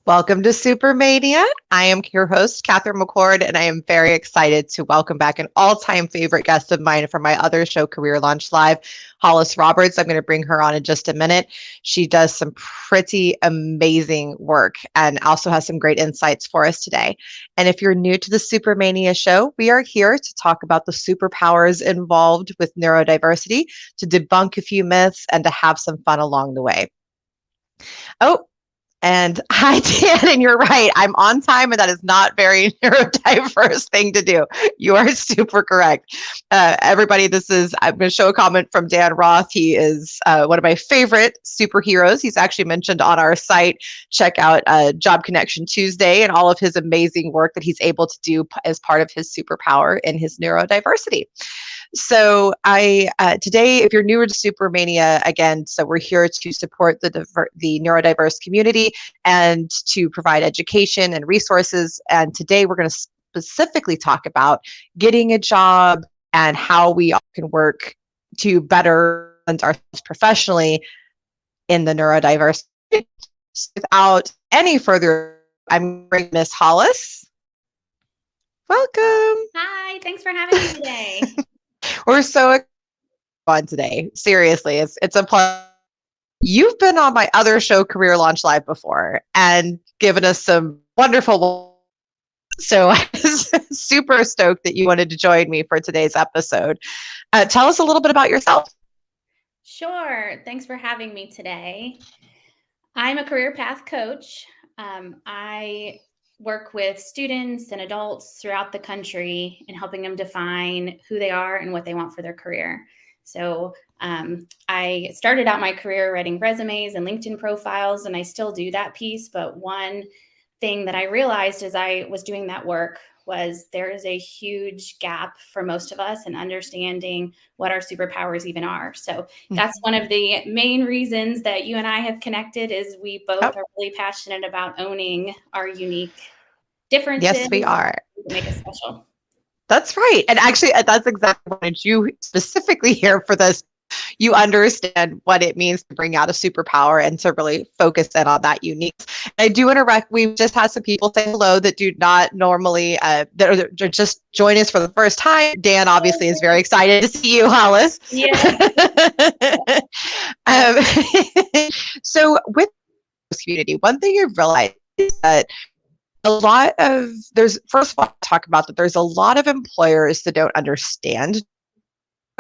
Welcome to Super Mania. I am your host, Catherine McCord, and I am very excited to welcome back an all-time favorite guest of mine from my other show, Career Launch Live, Hollis Roberts. I'm going to bring her on in just a minute. She does some pretty amazing work and also has some great insights for us today. And if you're new to the Super Mania show, we are here to talk about the superpowers involved with neurodiversity, to debunk a few myths, and to have some fun along the way. Oh, and hi, Dan, and you're right. I'm on time, and that is not very neurodiverse thing to do. You are super correct. Everybody, I'm going to show a comment from Dan Roth. He is one of my favorite superheroes. He's actually mentioned on our site. Check out Job Connection Tuesday and all of his amazing work that he's able to do as part of his superpower in his neurodiversity. So today, if you're newer to Supermania, again, so we're here to support the neurodiverse community and to provide education and resources. And today we're going to specifically talk about getting a job and how we can work to better ourselves professionally in the neurodiverse. Without any further, I'm bringing Miss Hollis. Welcome. Hi, thanks for having me today. We're so fun today. Seriously, it's a pleasure. You've been on my other show, Career Launch Live, before and given us some wonderful. So I was super stoked that you wanted to join me for today's episode. Tell us a little bit about yourself. Sure. Thanks for having me today. I'm a career path coach. I work with students and adults throughout the country and helping them define who they are and what they want for their career. So I started out my career writing resumes and LinkedIn profiles, and I still do that piece. But one thing that I realized as I was doing that work was there is a huge gap for most of us in understanding what our superpowers even are. So that's one of the main reasons that you and I have connected is we both are really passionate about owning our unique differences. Yes, we are. To make us special. That's right. And actually, that's exactly what you specifically here for this. You understand what it means to bring out a superpower and to really focus in on that uniqueness. I do want we've just had some people say hello that do not normally, that are just join us for the first time. Dan obviously is very excited to see you, Hollis. Yeah. So with this community, one thing you've realized is that first of all, talk about that there's a lot of employers that don't understand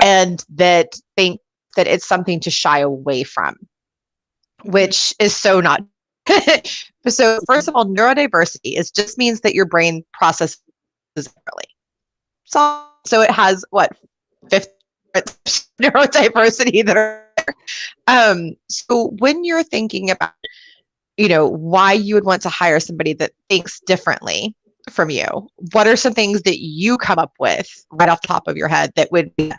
and that think that it's something to shy away from, which is so not. So first of all, neurodiversity just means that your brain processes differently. So it has 50 neurodiversity that are. So when you're thinking about, why you would want to hire somebody that thinks differently from you, what are some things that you come up with right off the top of your head that would be?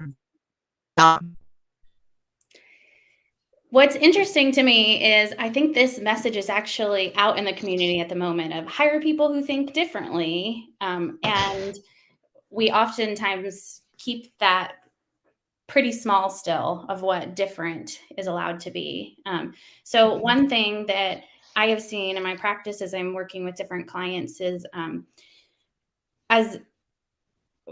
What's interesting to me is I think this message is actually out in the community at the moment of hire people who think differently. And we oftentimes keep that pretty small still of what different is allowed to be. So one thing that I have seen in my practice as I'm working with different clients is as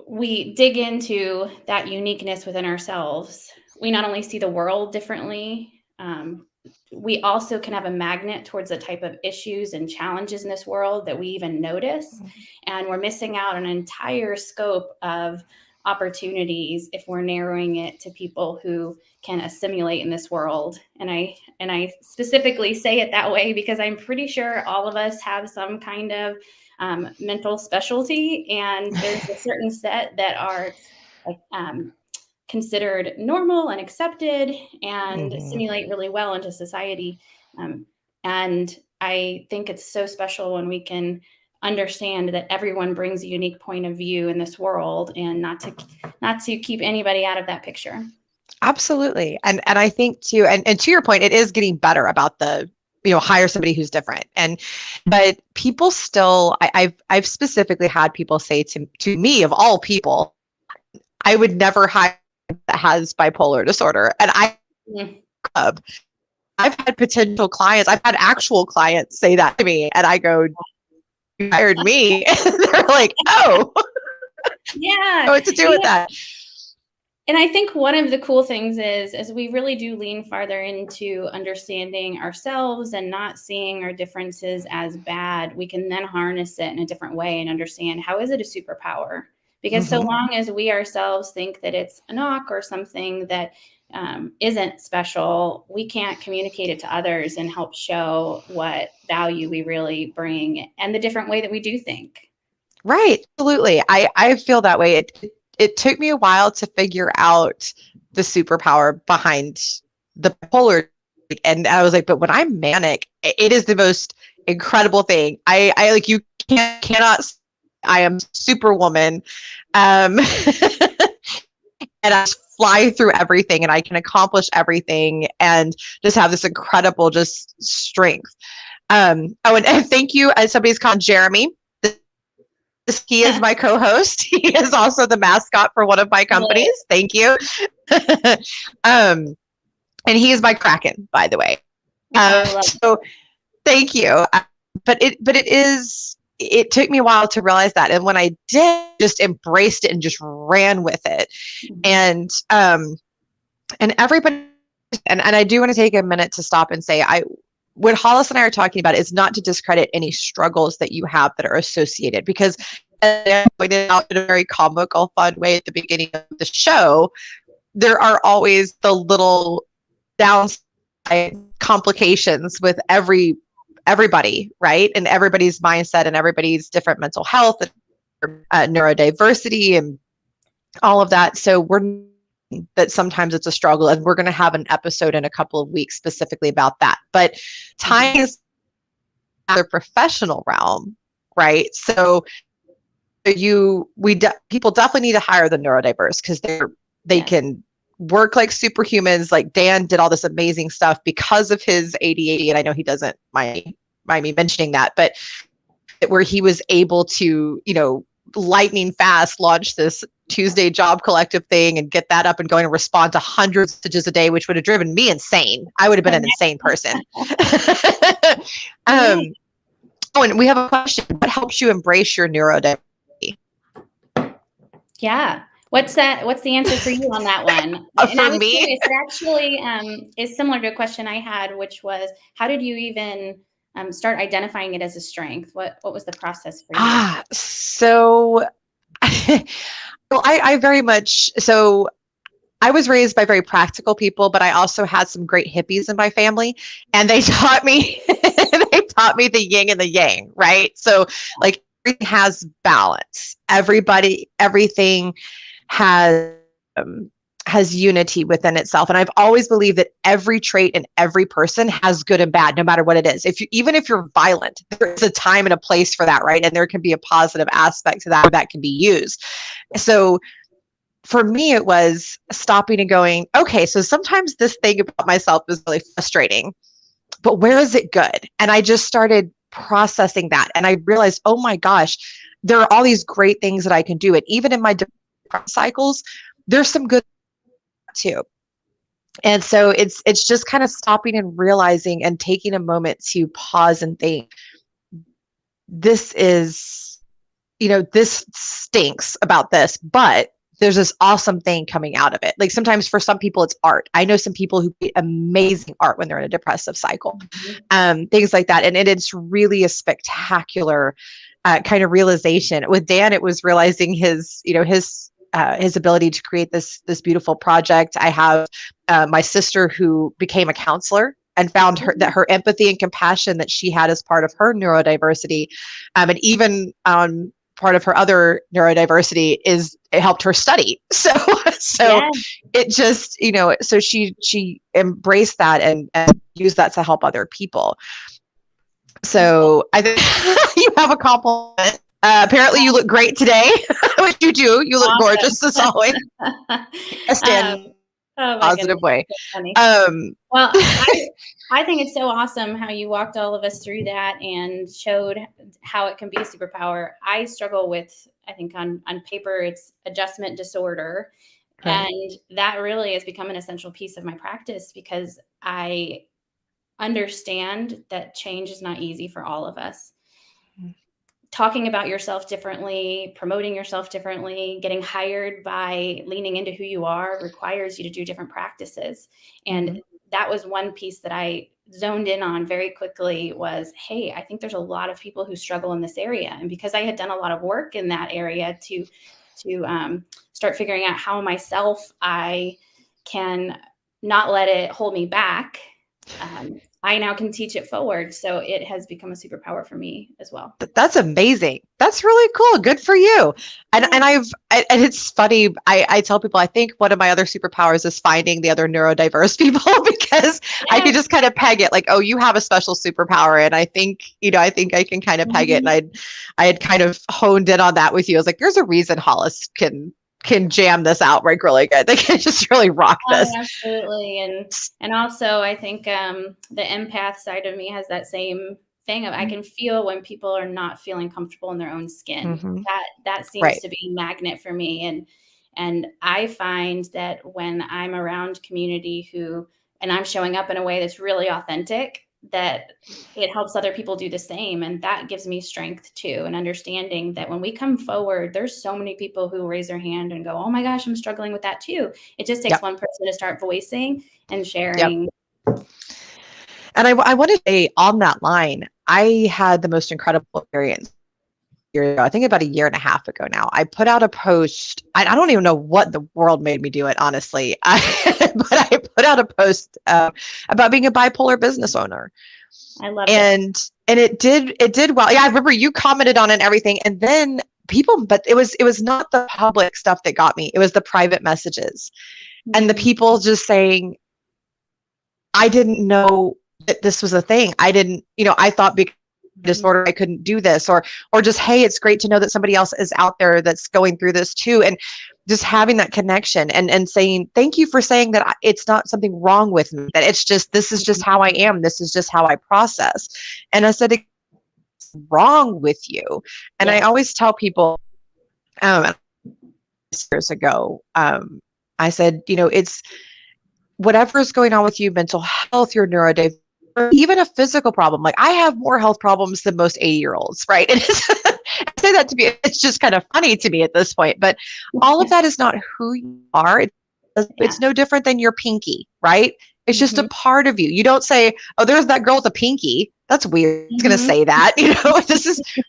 we dig into that uniqueness within ourselves, we not only see the world differently, we also can have a magnet towards the type of issues and challenges in this world that we even notice. And we're missing out on an entire scope of opportunities if we're narrowing it to people who can assimilate in this world. And I specifically say it that way because I'm pretty sure all of us have some kind of mental specialty, and there's a certain set that are considered normal and accepted and assimilate really well into society. And I think it's so special when we can understand that everyone brings a unique point of view in this world and not to keep anybody out of that picture. Absolutely. And I think too, and to your point, it is getting better about the, hire somebody who's different. But people still, I've specifically had people say to me, of all people, I would never hire that has bipolar disorder. And I've had potential clients, I've had actual clients say that to me, and I go, you hired me. And they're like, oh, Yeah. what to do with that. And I think one of the cool things is, as we really do lean farther into understanding ourselves and not seeing our differences as bad, we can then harness it in a different way and understand, how is it a superpower? Because so long as we ourselves think that it's a knock or something that isn't special, we can't communicate it to others and help show what value we really bring and the different way that we do think. Right. Absolutely. I feel that way. It took me a while to figure out the superpower behind the bipolar. And I was like, but when I'm manic, it is the most incredible thing. I like, you cannot, I am superwoman. And I fly through everything and I can accomplish everything and just have this incredible just strength. Oh, and thank you. Somebody's called Jeremy. He is my co-host. He is also the mascot for one of my companies. Thank you. And he is my Kraken, by the way. So thank you. But it took me a while to realize that. And when I did, just embraced it and just ran with it. And everybody, and I do want to take a minute to stop and say, what Hollis and I are talking about is not to discredit any struggles that you have that are associated, because as I pointed out in a very comical, fun way at the beginning of the show, there are always the little downside complications with everybody, right? And everybody's mindset and everybody's different mental health and neurodiversity and all of that. So that sometimes it's a struggle, and we're going to have an episode in a couple of weeks specifically about that. But tying is the professional realm, right? So people definitely need to hire the neurodiverse, because they can work like superhumans. Like Dan did all this amazing stuff because of his ADHD, and I know he doesn't mind me mentioning that, but where he was able to, lightning fast launch this Tuesday Job Collective thing and get that up and going and respond to hundreds of messages a day, which would have driven me insane. I would have been an insane person. Oh, and we have a question. What helps you embrace your neurodiversity? Yeah. What's the answer for you on that one? For me, curious, it actually is similar to a question I had, which was, how did you even start identifying it as a strength? What was the process for you? So well, I very much, so I was raised by very practical people, but I also had some great hippies in my family, and they taught me the yin and the yang, right? So like, everything has balance. Everything has unity within itself. And I've always believed that every trait in every person has good and bad, no matter what it is. Even if you're violent, there's a time and a place for that, right? And there can be a positive aspect to that can be used. So for me, it was stopping and going, okay, so sometimes this thing about myself is really frustrating, but where is it good? And I just started processing that. And I realized, oh my gosh, there are all these great things that I can do. And even in my depression cycles, there's some good too. And so it's just kind of stopping and realizing and taking a moment to pause and think, this stinks about this, but there's this awesome thing coming out of it. Like, sometimes for some people it's art. I know some people who create amazing art when they're in a depressive cycle, things like that. And it's really a spectacular kind of realization. With Dan, it was realizing his ability to create this beautiful project. I have my sister who became a counselor and found her empathy and compassion that she had as part of her neurodiversity, and even part of her other neurodiversity it helped her study. So it just, so she embraced that and used that to help other people. So I think you have a compliment. Apparently you look great today, which you do. You look gorgeous as always. Positive way. Well, I think it's so awesome how you walked all of us through that and showed how it can be a superpower. I struggle with, I think on paper, it's adjustment disorder. Right. And that really has become an essential piece of my practice, because I understand that change is not easy for all of us. Talking about yourself differently, promoting yourself differently, getting hired by leaning into who you are requires you to do different practices. And that was one piece that I zoned in on very quickly was, hey, I think there's a lot of people who struggle in this area. And because I had done a lot of work in that area to start figuring out how myself I can not let it hold me back, I now can teach it forward. So it has become a superpower for me as well. That's amazing. That's really cool. Good for you. And and it's funny. I tell people, I think one of my other superpowers is finding the other neurodiverse people because I can just kind of peg it like, oh, you have a special superpower. And I think I can kind of peg it. And I had kind of honed in on that with you. I was like, there's a reason Hollis can jam this out like really good. They can just really rock this. Absolutely. And also I think the empath side of me has that same thing of I can feel when people are not feeling comfortable in their own skin. That seems to be a magnet for me. And I find that when I'm around community and I'm showing up in a way that's really authentic, that it helps other people do the same. And that gives me strength too. And understanding that when we come forward, there's so many people who raise their hand and go, oh my gosh, I'm struggling with that too. It just takes one person to start voicing and sharing. And I want to say on that line, I had the most incredible experience. I think about a year and a half ago now, I put out a post. I don't even know what the world made me do it, honestly. But I put out a post about being a bipolar business owner. I love it. And it did well. Yeah, I remember you commented on it and everything. And then but it was not the public stuff that got me. It was the private messages and the people just saying, I didn't know that this was a thing. I didn't, I thought because disorder I couldn't do this, or just, hey, it's great to know that somebody else is out there that's going through this too. And just having that connection and saying, thank you for saying that it's not something wrong with me, that it's just, this is just how I am. This is just how I process. And I said, it's wrong with you. And I always tell people, years ago, I said, it's whatever is going on with you, mental health, your neurodiversity, even a physical problem. Like I have more health problems than most 80-year-olds, right? And I say that to be, it's just kind of funny to me at this point, but all of that is not who you are. It's no different than your pinky, right? It's just a part of you. You don't say, oh, there's that girl with a pinky. That's weird. It's going to say that,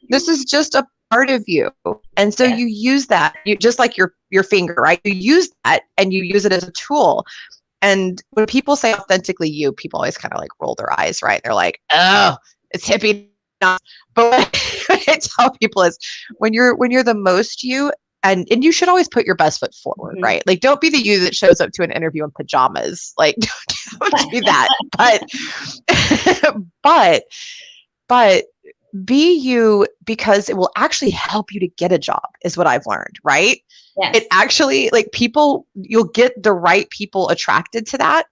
this is just a part of you. And so you use that, you just like your finger, right? You use that and you use it as a tool. And when people say authentically you, people always kind of like roll their eyes, right? They're like, oh, it's hippie. But what I tell people is when you're the most you, and you should always put your best foot forward, right? Like don't be the you that shows up to an interview in pajamas. Like don't do that. But be you, because it will actually help you to get a job is what I've learned, right? Yes. It actually, like you'll get the right people attracted to that.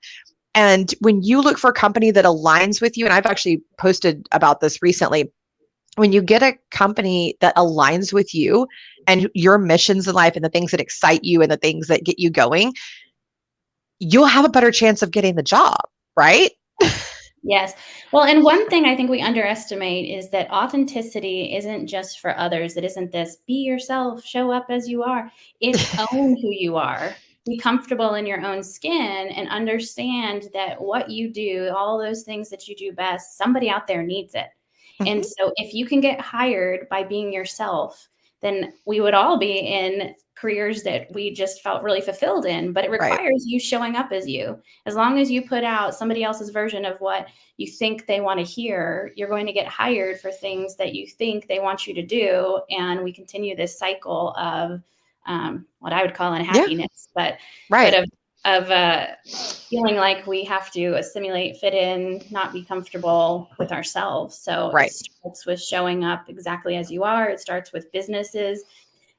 And when you look for a company that aligns with you, and I've actually posted about this recently, when you get a company that aligns with you and your missions in life and the things that excite you and the things that get you going, you'll have a better chance of getting the job, right? Yes. Well, and one thing I think we underestimate is that authenticity isn't just for others. It isn't this be yourself, show up as you are. It's own who you are. Be comfortable in your own skin and understand that what you do, all those things that you do best, somebody out there needs it. And so if you can get hired by being yourself, then we would all be in careers that we just felt really fulfilled in, but it requires you showing up as you. As long as you put out somebody else's version of what you think they want to hear, you're going to get hired for things that you think they want you to do. And we continue this cycle of what I would call unhappiness, but of feeling like we have to assimilate, fit in, not be comfortable with ourselves. So it starts with showing up exactly as you are. It starts with businesses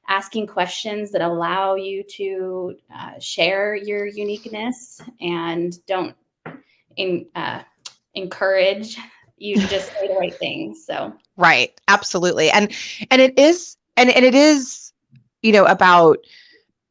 asking questions that allow you to share your uniqueness and don't encourage you to just say the right things. So absolutely. And it is about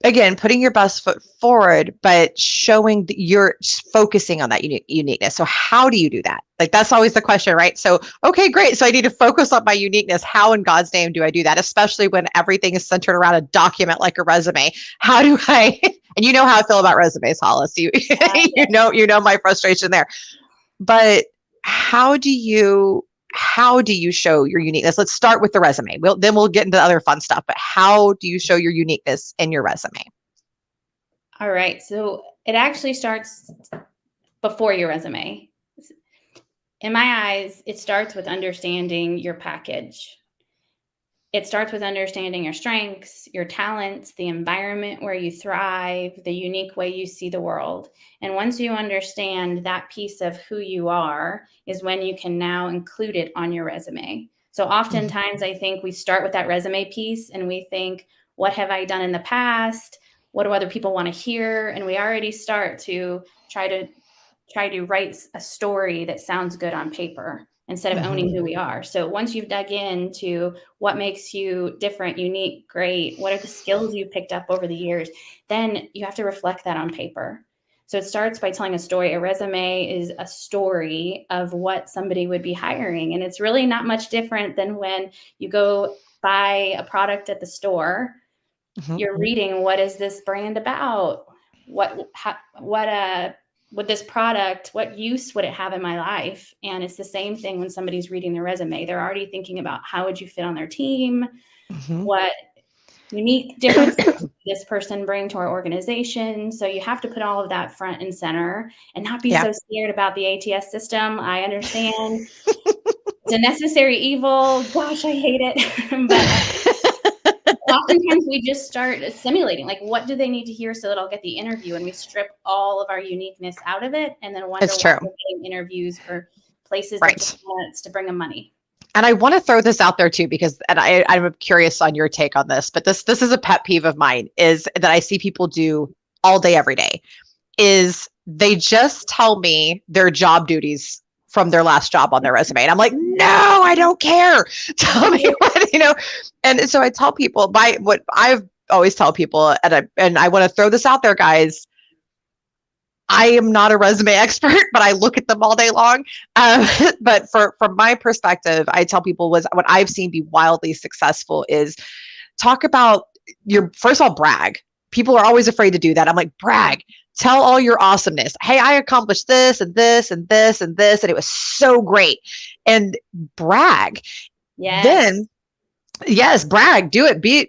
again, putting your best foot forward, but showing that you're focusing on that uniqueness. So how do you do that? Like, that's always the question, right? So, okay, great. So I need to focus on my uniqueness. How in God's name do I do that? Especially when everything is centered around a document like a resume. How do I, and you know how I feel about resumes, Hollis. You know my frustration there. But how do you show your uniqueness? Let's start with the resume. Then we'll get into the other fun stuff. But how do you show your uniqueness in your resume? All right. So it actually starts before your resume. In my eyes, it starts with understanding your package. It starts with understanding your strengths, your talents, the environment where you thrive, the unique way you see the world. And once you understand that piece of who you are is when you can now include it on your resume. So oftentimes I think we start with that resume piece and we think, what have I done in the past? What do other people want to hear? And we already start to try to write a story that sounds good on paper instead of owning who we are. So once you've dug into what makes you different, unique, great, what are the skills you picked up over the years, then you have to reflect that on paper. So it starts by telling a story. A resume is a story of what somebody would be hiring. And it's really not much different than when you go buy a product at the store. You're reading, what is this brand about? With this product, what use would it have in my life? And it's the same thing when somebody's reading their resume. They're already thinking about how would you fit on their team? What unique differences does this person bring to our organization? So you have to put all of that front and center and not be so scared about the ATS system. I understand it's a necessary evil. Gosh, I hate it. But oftentimes we just start simulating, like, what do they need to hear so that I'll get the interview? And we strip all of our uniqueness out of it and then wonder why we're getting interviews for places that just want us to bring them money. And I want to throw this out there too, because, and I'm curious on your take on this, but this is a pet peeve of mine, is that I see people do all day, every day, is they just tell me their job duties from their last job on their resume. And I'm like, no, I don't care. Tell me what, And so I tell people, what I've always tell people, and I want to throw this out there, guys, I am not a resume expert, but I look at them all day long. But from my perspective, I tell people what I've seen be wildly successful is talk about first of all, brag. People are always afraid to do that. I'm like, brag. Tell all your awesomeness. Hey, I accomplished this and this and this and this, and it was so great. And brag. Yes. Then, yes, brag. Do it. Be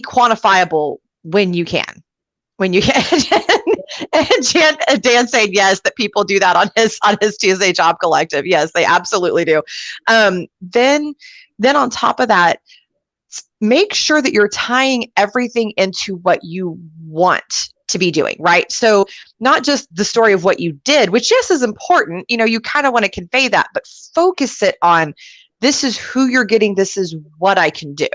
quantifiable when you can. When you can. And Dan saying yes, that people do that on his TSA Job Collective. Yes, they absolutely do. Then on top of that, make sure that you're tying everything into what you want to be doing, right? So not just the story of what you did, which yes is important, you kind of want to convey that, but focus it on, this is who you're getting, this is what I can do.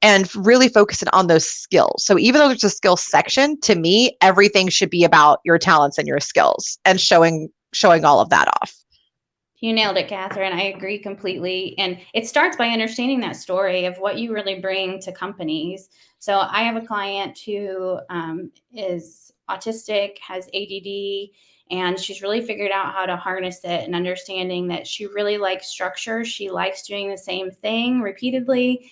And really focus it on those skills. So even though there's a skills section, to me, everything should be about your talents and your skills and showing all of that off. You nailed it, Catherine. I agree completely. And it starts by understanding that story of what you really bring to companies. So I have a client who is autistic, has ADD, and she's really figured out how to harness it and understanding that she really likes structure. She likes doing the same thing repeatedly.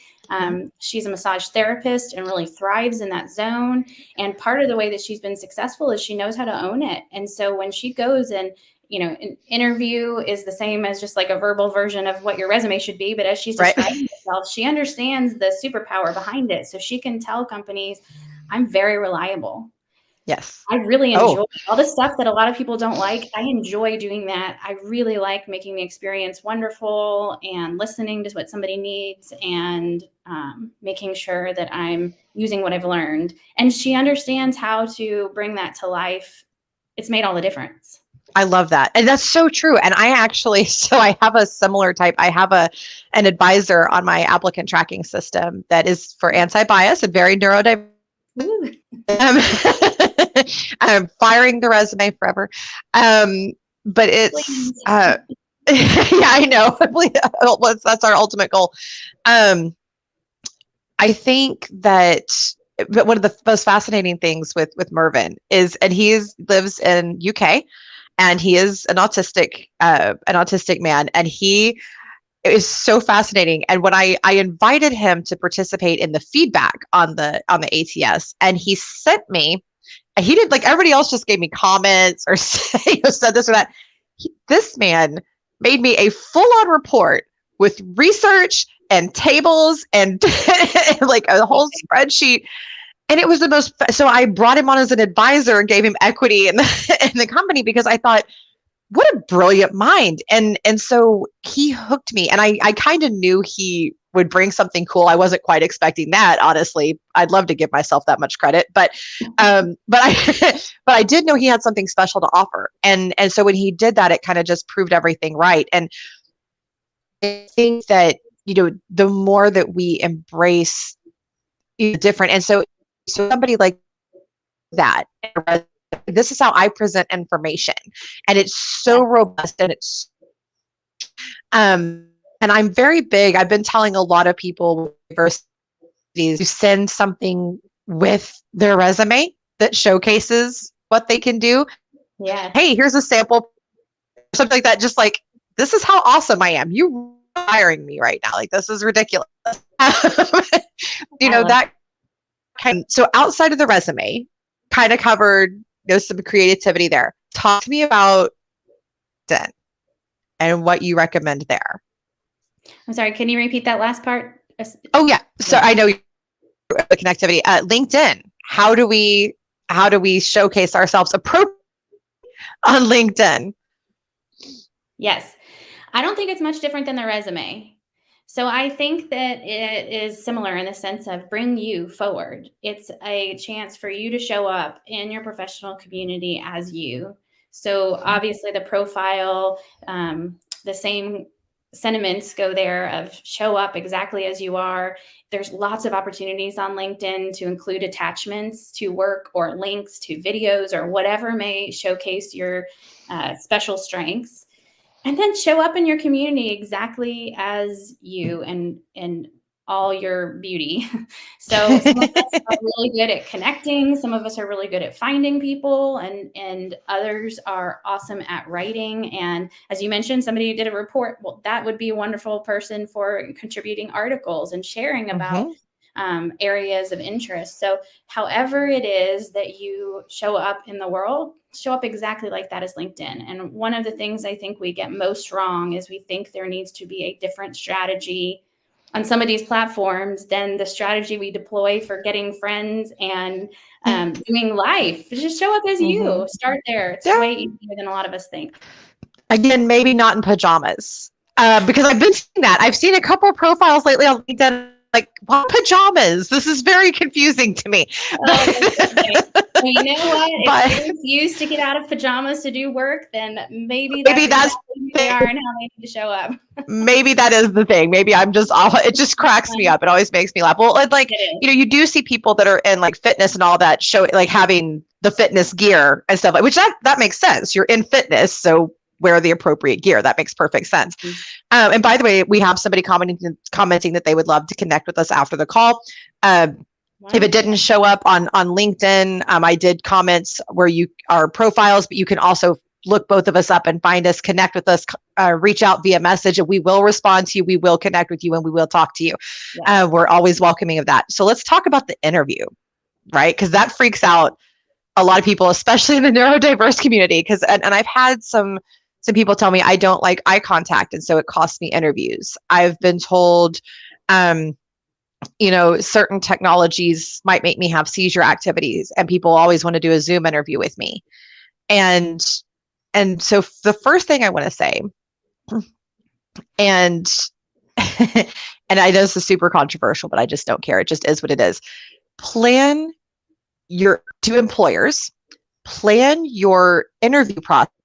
She's a massage therapist and really thrives in that zone. And part of the way that she's been successful is she knows how to own it. And so when she goes and an interview is the same as just like a verbal version of what your resume should be. But as she's describing herself, she understands the superpower behind it. So she can tell companies, I'm very reliable. Yes. I really enjoy all the stuff that a lot of people don't like. I enjoy doing that. I really like making the experience wonderful and listening to what somebody needs and making sure that I'm using what I've learned. And she understands how to bring that to life. It's made all the difference. I love that. And that's so true. And I have a similar type. I have an advisor on my applicant tracking system that is for anti-bias and very neuro-diverse. I'm firing the resume forever. But it's, yeah, I know. That's our ultimate goal. I think that but one of the most fascinating things with Mervyn is, and lives in UK, and he is an autistic man, and it is so fascinating. And when I invited him to participate in the feedback on the ATS, and he sent me, he did, like everybody else just gave me comments or said this or that. This man made me a full-on report with research and tables and like a whole spreadsheet. And it was the most, so I brought him on as an advisor and gave him equity in the company, because I thought, what a brilliant mind. And so he hooked me, and I kind of knew he would bring something cool. I wasn't quite expecting that, honestly. I'd love to give myself that much credit, but I did know he had something special to offer. And so when he did that, it kind of just proved everything right. And I think that, the more that we embrace different, and so somebody like that, this is how I present information, and it's so robust, and it's and I'm very big. I've been telling a lot of people with universities to send something with their resume that showcases what they can do. Yeah. Hey, here's a sample, something like that. Just like, this is how awesome I am. You hiring me right now? Like, this is ridiculous. That kind. So outside of the resume, kind of covered, some creativity there. Talk to me about LinkedIn and what you recommend there. I'm sorry, can you repeat that last part? Oh yeah. So I know the connectivity. LinkedIn. How do we showcase ourselves appropriately on LinkedIn? Yes. I don't think it's much different than the resume. So I think that it is similar in the sense of bring you forward. It's a chance for you to show up in your professional community as you. So obviously the profile, the same sentiments go there of show up exactly as you are. There's lots of opportunities on LinkedIn to include attachments to work or links to videos or whatever may showcase your special strengths. And then show up in your community exactly as you and all your beauty. So some of us are really good at connecting. Some of us are really good at finding people, and others are awesome at writing. And as you mentioned, somebody who did a report, well, that would be a wonderful person for contributing articles and sharing about areas of interest. So however it is that you show up in the world, show up exactly like that as LinkedIn. And one of the things I think we get most wrong is we think there needs to be a different strategy on some of these platforms than the strategy we deploy for getting friends and doing life. Just show up as you. Start there. It's way easier than a lot of us think. Again, maybe not in pajamas, because I've been seeing that. I've seen a couple of profiles lately on LinkedIn, like, what pajamas? This is very confusing to me. Well, you know what? If they refuse to get out of pajamas to do work, then maybe that's exactly who they are and how they need to show up. Maybe that is the thing. Maybe I'm just it just cracks me up. It always makes me laugh. Well, like, you do see people that are in like fitness and all that, show like having the fitness gear and stuff, like, which that makes sense. You're in fitness, so wear the appropriate gear. That makes perfect sense. And by the way, we have somebody commenting that they would love to connect with us after the call. If it didn't show up on LinkedIn, I did comments where you are profiles, but you can also look both of us up and find us, connect with us, reach out via message, and we will respond to you. We will connect with you, and we will talk to you. We're always welcoming of that. So let's talk about the interview, right? Because that freaks out a lot of people, especially in the neurodiverse community. And I've had some people tell me I don't like eye contact, and so it costs me interviews. I've been told, certain technologies might make me have seizure activities, and people always want to do a Zoom interview with me. And so the first thing I want to say, and I know this is super controversial, but I just don't care. It just is what it is. Plan your interview process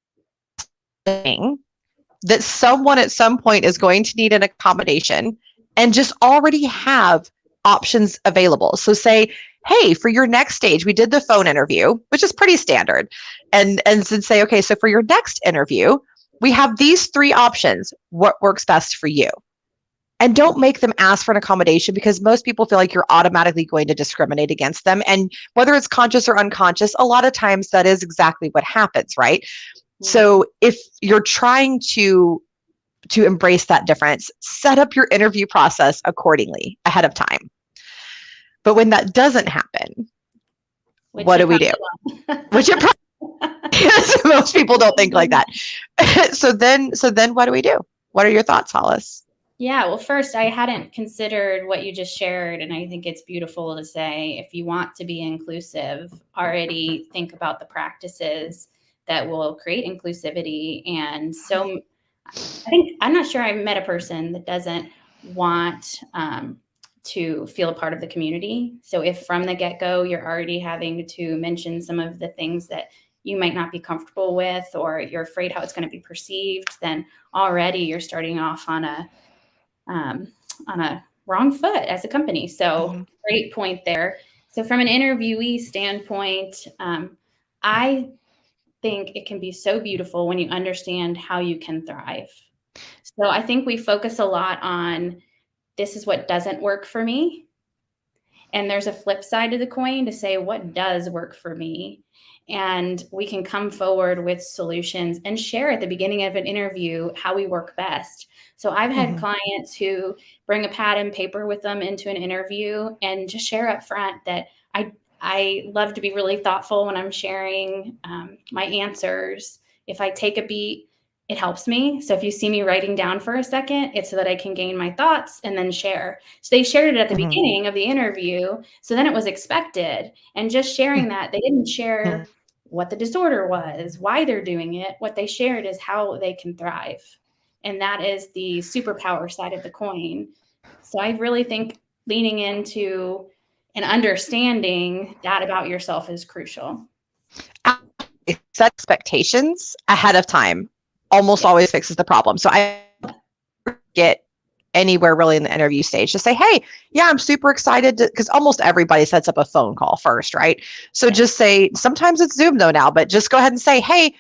that someone at some point is going to need an accommodation, and just already have options available. So say, hey, for your next stage, we did the phone interview, which is pretty standard. And so say, okay, so for your next interview, we have these 3 options. What works best for you? And don't make them ask for an accommodation, because most people feel like you're automatically going to discriminate against them. And whether it's conscious or unconscious, a lot of times that is exactly what happens, right? So if you're trying to embrace that difference, set up your interview process accordingly ahead of time. But when that doesn't happen, what do we do? Which it probably, most people don't think like that. So then what do we do? What are your thoughts, Hollis? Yeah, well, first, I hadn't considered what you just shared, and I think it's beautiful to say, if you want to be inclusive, already think about the practices that will create inclusivity. And so I'm not sure I've met a person that doesn't want to feel a part of the community. So if from the get-go you're already having to mention some of the things that you might not be comfortable with, or you're afraid how it's going to be perceived, then already you're starting off on a wrong foot as a company. So great point there. So from an interviewee standpoint, I think it can be so beautiful when you understand how you can thrive. So I think we focus a lot on, this is what doesn't work for me. And there's a flip side to the coin to say, what does work for me? And we can come forward with solutions and share at the beginning of an interview how we work best. So I've had clients who bring a pad and paper with them into an interview and just share up front that I love to be really thoughtful when I'm sharing my answers. If I take a beat, it helps me. So if you see me writing down for a second, it's so that I can gain my thoughts and then share. So they shared it at the beginning of the interview. So then it was expected. And just sharing that, they didn't share what the disorder was, why they're doing it. What they shared is how they can thrive. And that is the superpower side of the coin. So I really think leaning into and understanding that about yourself is crucial. Set expectations ahead of time almost always fixes the problem. So I get anywhere really in the interview stage to say, hey, yeah, I'm super excited, because almost everybody sets up a phone call first, right? So just say, sometimes it's Zoom though now, but just go ahead and say, hey,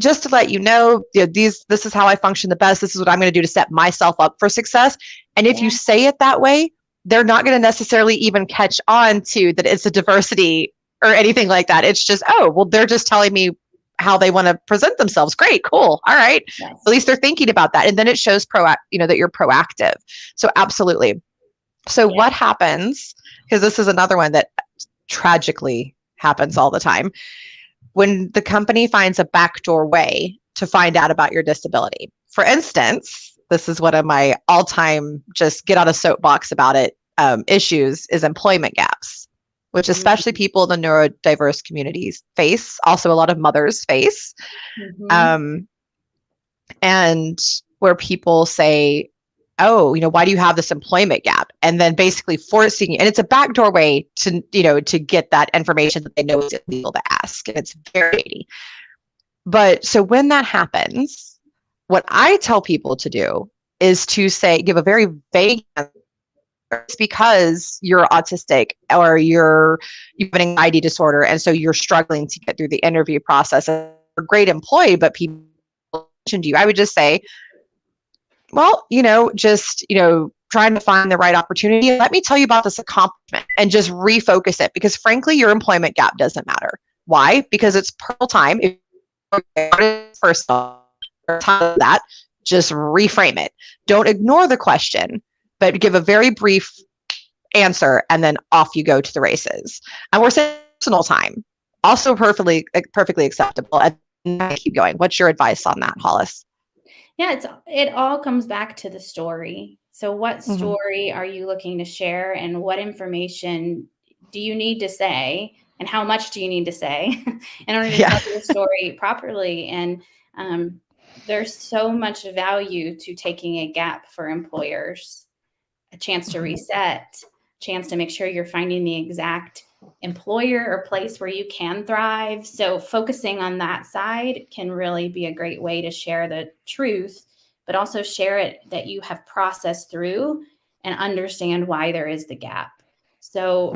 just to let you know, this is how I function the best. This is what I'm going to do to set myself up for success. And if you say it that way, they're not going to necessarily even catch on to that it's a diversity or anything like that. It's just, oh, well, they're just telling me how they want to present themselves. Great, cool. All right. Yes. At least they're thinking about that. And then it shows that you're proactive. So absolutely. So what happens, because this is another one that tragically happens all the time, when the company finds a backdoor way to find out about your disability. For instance, this is one of my all-time just get on a soapbox about it issues is employment gaps, which especially people in the neurodiverse communities face, also a lot of mothers face. And where people say, oh, why do you have this employment gap? And then basically forcing you, and it's a backdoor way to, to get that information that they know is illegal to ask. And it's very shady. But so when that happens, what I tell people to do is to give a very vague answer. It's because you're autistic or you have an anxiety disorder, and so you're struggling to get through the interview process. You're a great employee, but people mention to you. I would just say, well, trying to find the right opportunity. Let me tell you about this accomplishment and just refocus it, because frankly, your employment gap doesn't matter. Why? Because it's personal time. If it's personal or that, just reframe it. Don't ignore the question, but give a very brief answer, and then off you go to the races. And we're saying personal time, also perfectly acceptable. And keep going. What's your advice on that, Hollis? Yeah, it all comes back to the story. So what story are you looking to share, and what information do you need to say, and how much do you need to say in order to tell your story properly? And there's so much value to taking a gap for employers, a chance to reset, chance to make sure you're finding the exact employer or place where you can thrive. So focusing on that side can really be a great way to share the truth, but also share it that you have processed through and understand why there is the gap. So,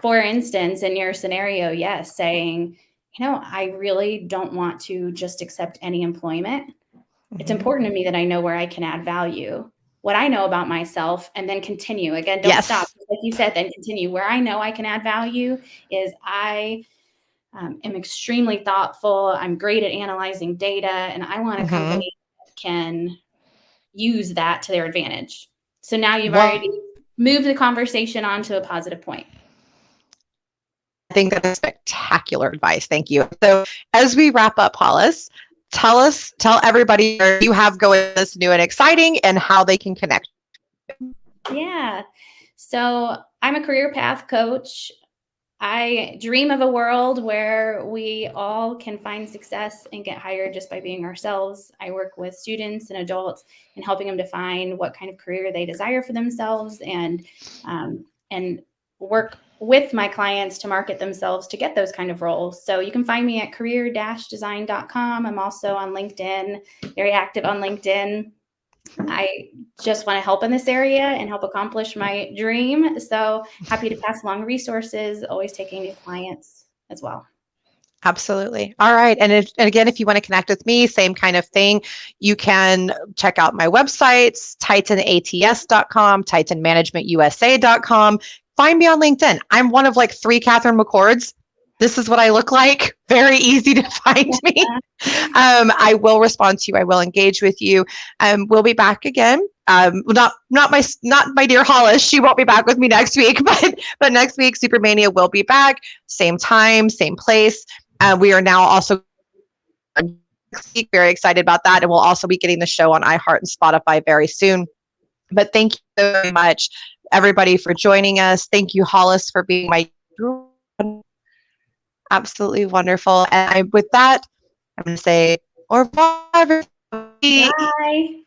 for instance, in your scenario, yes, saying, I really don't want to just accept any employment. It's important to me that I know where I can add value. what I know about myself and then continue. Again, don't stop. Like you said, then continue. Where I know I can add value is I am extremely thoughtful. I'm great at analyzing data, and I want a company that can use that to their advantage. So now you've already moved the conversation on to a positive point. I think that's spectacular advice. Thank you. So as we wrap up, Hollis, tell everybody what you have going this new and exciting and how they can connect. Yeah. So I'm a career path coach. I dream of a world where we all can find success and get hired just by being ourselves. I work with students and adults and helping them define what kind of career they desire for themselves, and work with my clients to market themselves to get those kind of roles. So you can find me at career-design.com. I'm also on LinkedIn, very active on LinkedIn. I just want to help in this area and help accomplish my dream. So happy to pass along resources, always taking new clients as well. Absolutely. All right. And again, if you want to connect with me, same kind of thing. You can check out my websites, titanats.com, titanmanagementusa.com. Find me on LinkedIn. I'm one of like 3 Catherine McCords. This is what I look like. Very easy to find me. I will respond to you. I will engage with you. We'll be back again. Not my dear Hollis. She won't be back with me next week, but next week Super Mania will be back. Same time, same place. We are now also very excited about that, and we'll also be getting the show on iHeart and Spotify very soon. But thank you so very much, everybody, for joining us. Thank you, Hollis, for being my absolutely wonderful. And with that, I'm going to say au revoir. Bye.